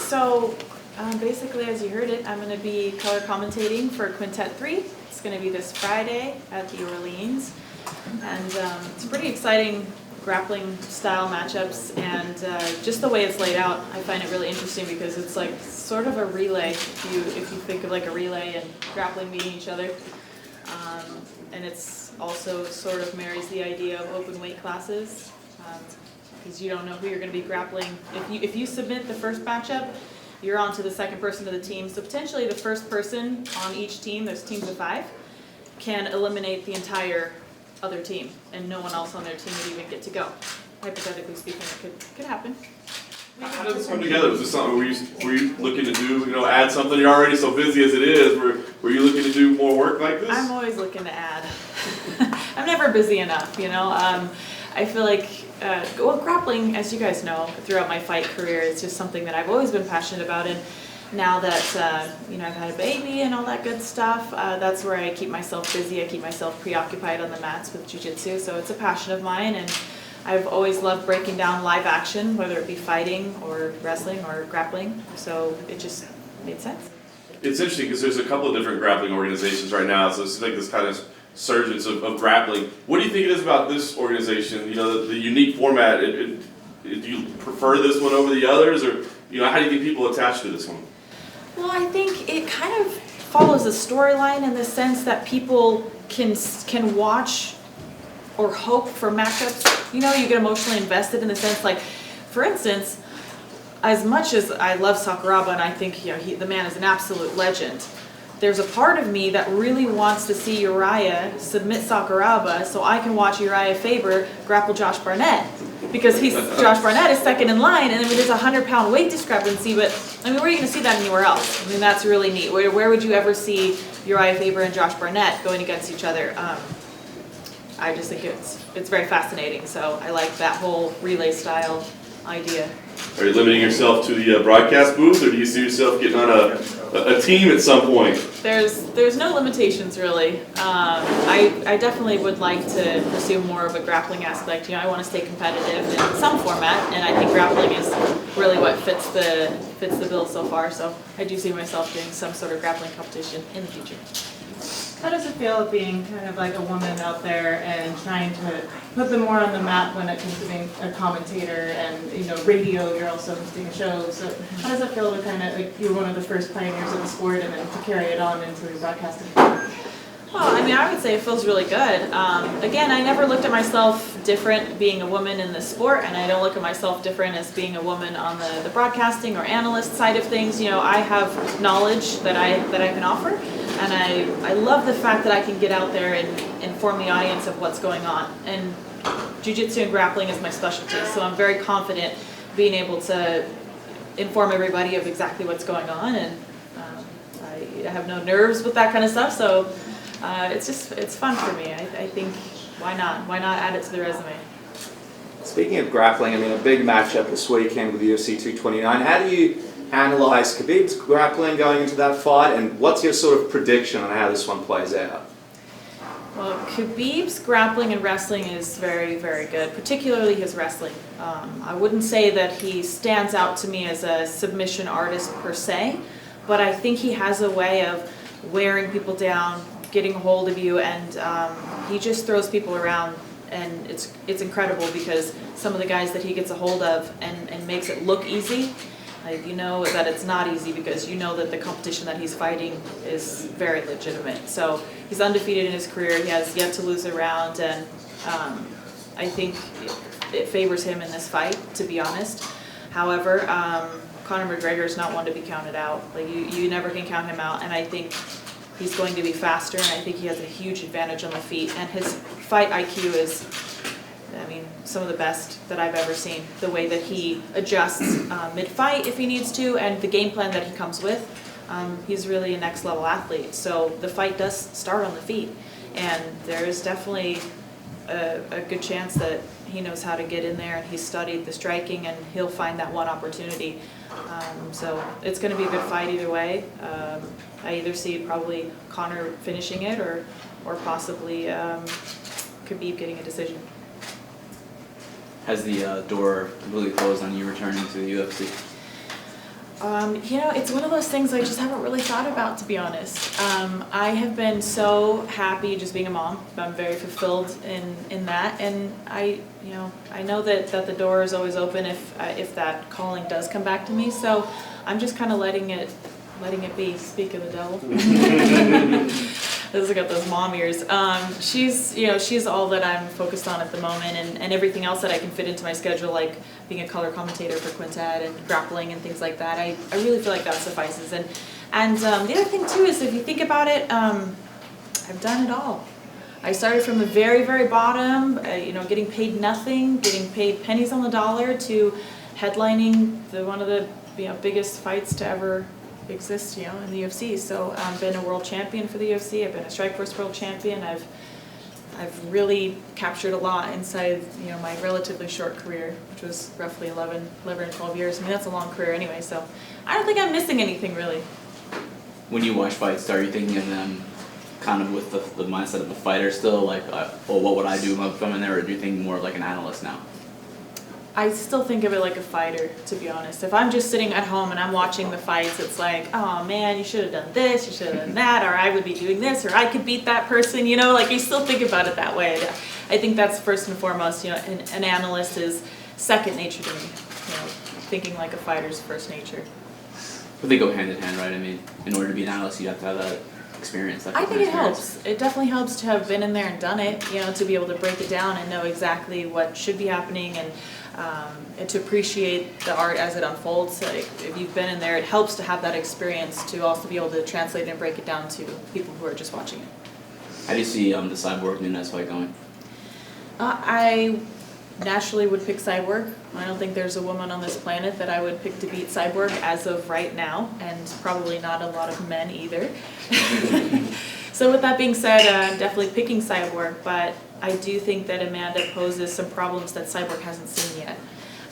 So basically, as you heard it, I'm going to be color commentating for Quintet 3. It's going to be this Friday at the Orleans. And it's pretty exciting grappling style matchups, and just the way it's laid out, I find it really interesting because it's like sort of a relay, if you think of like a relay and grappling meeting each other. And it's also sort of marries the idea of open weight classes, because you don't know who you're going to be grappling. If you submit the first matchup, you're on to the second person of the team. So potentially the first person on each team, there's teams of 5, can eliminate the entire other team, and no one else on their team would even get to go. Hypothetically speaking, it could happen. How did this come together? Was this something were you looking to do, add something? You're already so busy as it is. Were you looking to do more work like this? I'm always looking to add. I'm never busy enough, I feel like, grappling, as you guys know, throughout my fight career, it's just something that I've always been passionate about, and now that, I've had a baby and all that good stuff, that's where I keep myself busy. I keep myself preoccupied on the mats with jiu-jitsu, so it's a passion of mine, and I've always loved breaking down live action, whether it be fighting or wrestling or grappling, so it just made sense. It's interesting because there's a couple of different grappling organizations right now, so it's like this kind of surgence of grappling. What do you think it is about this organization, the unique format? Do you prefer this one over the others, or how do you get people attached to this one? Well, I think it kind of follows a storyline in the sense that people can watch or hope for matchups. You get emotionally invested in the sense, like, for instance, as much as I love Sakuraba and I think the man is an absolute legend, there's a part of me that really wants to see Uriah submit Sakuraba so I can watch Uriah Faber grapple Josh Barnett. Because Josh Barnett is second in line, and there's a 100-pound weight discrepancy, but where are you going to see that anywhere else? That's really neat. Where would you ever see Uriah Faber and Josh Barnett going against each other? I just think it's very fascinating, so I like that whole relay style idea. Are you limiting yourself to the broadcast booth, or do you see yourself getting on a team at some point? There's no limitations, really. I definitely would like to pursue more of a grappling aspect. I want to stay competitive in some format, and I think grappling is really what fits the bill so far. So I do see myself doing some sort of grappling competition in the future. How does it feel being kind of like a woman out there and trying to put them more on the map when it comes to being a commentator and, radio, you're also hosting a show, so how does it feel to kind of, like, you're one of the first pioneers of the sport and then to carry it on into broadcasting? Well, I would say it feels really good. Again, I never looked at myself different being a woman in the sport, and I don't look at myself different as being a woman on the broadcasting or analyst side of things. I have knowledge that I can offer, and I love the fact that I can get out there and inform the audience of what's going on. And jiu-jitsu and grappling is my specialty, so I'm very confident being able to inform everybody of exactly what's going on, and I have no nerves with that kind of stuff, so it's fun for me. I think, why not add it to the resume? Speaking of grappling, a big matchup this weekend with UFC 229. How do you analyze Khabib's grappling going into that fight, and what's your sort of prediction on how this one plays out? Well, Khabib's grappling and wrestling is very, very good, particularly his wrestling. I wouldn't say that he stands out to me as a submission artist per se, but I think he has a way of wearing people down, getting a hold of you, and he just throws people around, and it's incredible because some of the guys that he gets a hold of and makes it look easy, that it's not easy because that the competition that he's fighting is very legitimate. So he's undefeated in his career. He has yet to lose a round, and I think it favors him in this fight, to be honest. However, Conor McGregor is not one to be counted out. You never can count him out, and I think he's going to be faster, and I think he has a huge advantage on the feet. And his fight IQ is, some of the best that I've ever seen. The way that he adjusts mid-fight if he needs to, and the game plan that he comes with, he's really a next-level athlete. So the fight does start on the feet, and there is definitely a good chance that he knows how to get in there, and he's studied the striking, and he'll find that one opportunity. So it's going to be a good fight either way. I either see probably Conor finishing it or possibly Khabib getting a decision. Has the door completely closed on you returning to the UFC? It's one of those things I just haven't really thought about, to be honest. I have been so happy just being a mom. I'm very fulfilled in that, and I know that the door is always open if that calling does come back to me. So I'm just kind of letting it be. Speak of the devil. This got those mom ears. She's all that I'm focused on at the moment, and everything else that I can fit into my schedule, like being a color commentator for Quintet and grappling and things like that. I really feel like that suffices. And the other thing too is, if you think about it, I've done it all. I started from the very, very bottom, getting paid nothing, getting paid pennies on the dollar, to headlining one of the biggest fights to ever exist, in the UFC. So I've been a world champion for the UFC. I've been a Strikeforce world champion. I've really captured a lot inside, my relatively short career, which was roughly 11 or 12 years. I mean, that's a long career anyway, so I don't think I'm missing anything, really. When you watch fights, are you thinking of them kind of with the mindset of a fighter still, like, what would I do if I'm in there, or do you think more like an analyst now? I still think of it like a fighter, to be honest. If I'm just sitting at home and I'm watching the fights, it's like, oh man, you should have done this, you should have done that, or I would be doing this, or I could beat that person, like you still think about it that way. I think that's first and foremost, an analyst is second nature to me. Thinking like a fighter's first nature. But they go hand in hand, right? I mean, in order to be an analyst, you have to have that experience. I think it helps. It definitely helps to have been in there and done it, to be able to break it down and know exactly what should be happening, and to appreciate the art as it unfolds. Like, if you've been in there, it helps to have that experience to also be able to translate it and break it down to people who are just watching it. How do you see the Cyborg Nunes fight going? I naturally would pick Cyborg. I don't think there's a woman on this planet that I would pick to beat Cyborg as of right now, and probably not a lot of men either. So with that being said, I'm definitely picking Cyborg, but I do think that Amanda poses some problems that Cyborg hasn't seen yet.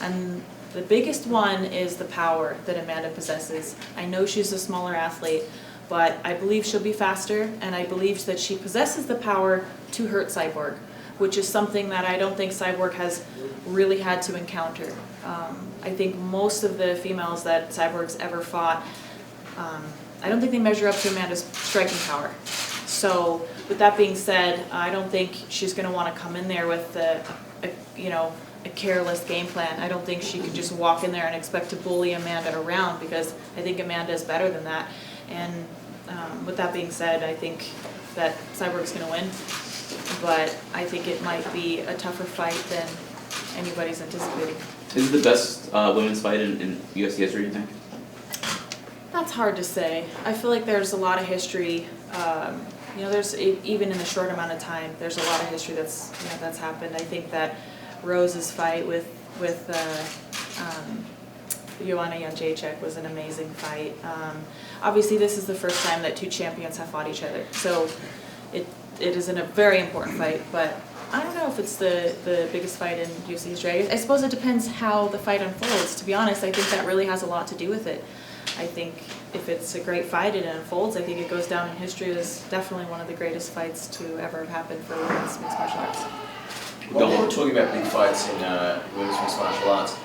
And the biggest one is the power that Amanda possesses. I know she's a smaller athlete, but I believe she'll be faster, and I believe that she possesses the power to hurt Cyborg, which is something that I don't think Cyborg has really had to encounter. I think most of the females that Cyborg's ever fought, I don't think they measure up to Amanda's striking power. So with that being said, I don't think she's going to want to come in there with a careless game plan. I don't think she could just walk in there and expect to bully Amanda around, because I think Amanda is better than that. And with that being said, I think that Cyborg's going to win, but I think it might be a tougher fight than anybody's anticipating. Is it the best women's fight in UFC history, do you think? That's hard to say. I feel like there's a lot of history. There's even in a short amount of time, there's a lot of history that's happened. I think that Rose's fight with Joanna Jędrzejczyk was an amazing fight. Obviously, this is the first time that two champions have fought each other, so it is a very important fight. But I don't know if it's the biggest fight in UFC history. I suppose it depends how the fight unfolds. To be honest, I think that really has a lot to do with it. I think if it's a great fight and it unfolds, I think it goes down in history as definitely one of the greatest fights to ever have happened for women's mixed martial arts. While we're talking about big fights in women's mixed martial arts,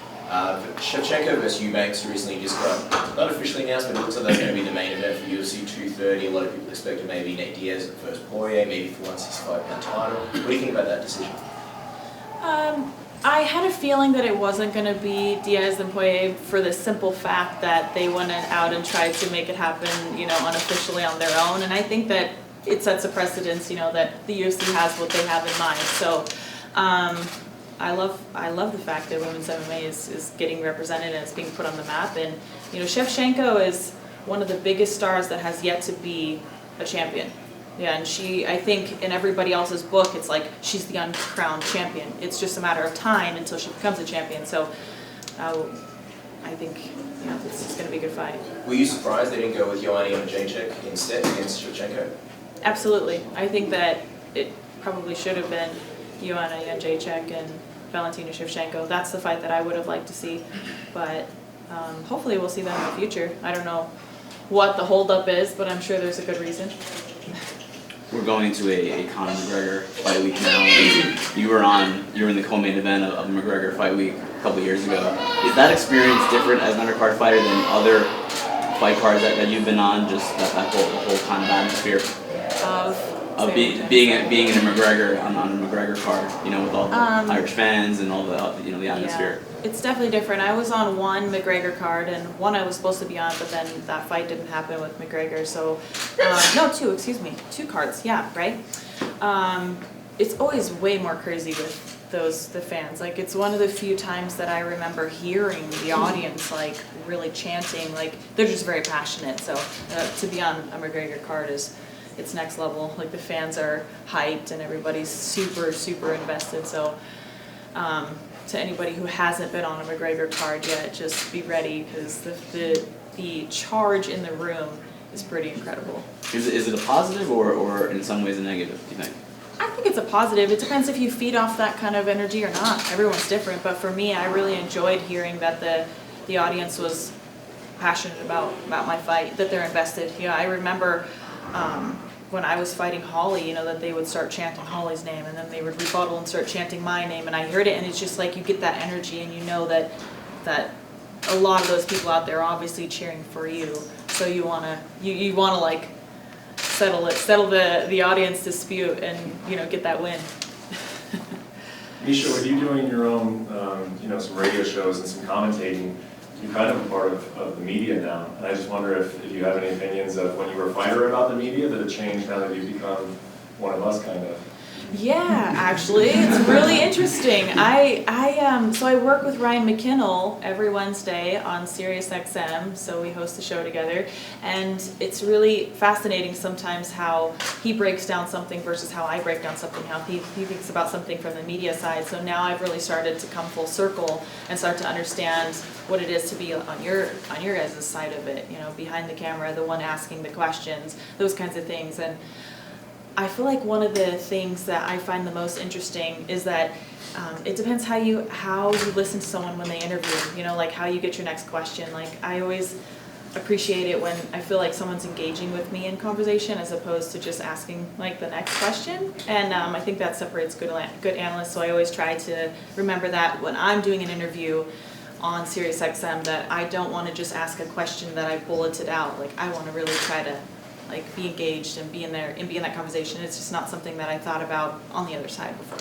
Shevchenko versus Eubanks recently just got, not officially announced, but it looks like that's going to be the main event for UFC 230. A lot of people expected maybe Nate Diaz at first Poirier, maybe for 165-pound title. What do you think about that decision? I had a feeling that it wasn't going to be Diaz and Poirier, for the simple fact that they went out and tried to make it happen, unofficially on their own. And I think that it sets a precedence, that the UFC has what they have in mind. So I love the fact that women's MMA is getting represented and it's being put on the map. And Shevchenko is one of the biggest stars that has yet to be a champion. Yeah, and I think in everybody else's book, it's like she's the uncrowned champion. It's just a matter of time until she becomes a champion. So I think this is going to be a good fight. Were you surprised they didn't go with Joanna Jędrzejczyk instead against Shevchenko? Absolutely. I think that it probably should have been Joanna Jędrzejczyk and Valentina Shevchenko. That's the fight that I would have liked to see. But hopefully we'll see that in the future. I don't know what the holdup is, but I'm sure there's a good reason. We're going into a Conor McGregor fight week now. You were in the co-main event of McGregor fight week. couple of years ago. Is that experience different as an undercard fighter than other fight cards that you've been on? Just that whole kind of atmosphere of being in a McGregor on a McGregor card, you know, with all the Irish fans and all the the atmosphere. Yeah, it's definitely different. I was on one McGregor card and one I was supposed to be on, but then that fight didn't happen with McGregor. So, no, two cards. Yeah, right. It's always way more crazy with the fans. Like, it's one of the few times that I remember hearing the audience like really chanting. Like, they're just very passionate. So to be on a McGregor card it's next level. Like, the fans are hyped and everybody's super invested. So to anybody who hasn't been on a McGregor card yet, just be ready, because the charge in the room is pretty incredible. Is it a positive or in some ways a negative, do you think? I think it's a positive. It depends if you feed off that kind of energy or not. Everyone's different, but for me, I really enjoyed hearing that the audience was passionate about my fight, that they're invested. I remember when I was fighting Holly, that they would start chanting Holly's name, and then they would rebuttal and start chanting my name, and I heard it, and it's just like you get that energy, and you know that a lot of those people out there are obviously cheering for you, so you wanna like settle the audience dispute and get that win. Miesha, with you doing your own some radio shows and some commentating, you're kind of a part of the media now, and I just wonder if you have any opinions of when you were a fighter about the media, that it changed now that you've become one of us, kind of. Yeah, actually, it's really interesting. So I work with Ryan McKinnell every Wednesday on Sirius XM, so we host the show together, and it's really fascinating sometimes how he breaks down something versus how I break down something, how he thinks about something from the media side. So now I've really started to come full circle and start to understand what it is to be on your guys' side of it, behind the camera, the one asking the questions, those kinds of things. And I feel like one of the things that I find the most interesting is that it depends how you listen to someone when they interview, like how you get your next question. Like, I always appreciate it when I feel like someone's engaging with me in conversation as opposed to just asking like the next question. And I think that separates good analysts, so I always try to remember that when I'm doing an interview on SiriusXM, that I don't want to just ask a question that I bulleted out. Like, I want to really try to be engaged and be in that conversation. It's just not something that I thought about on the other side before.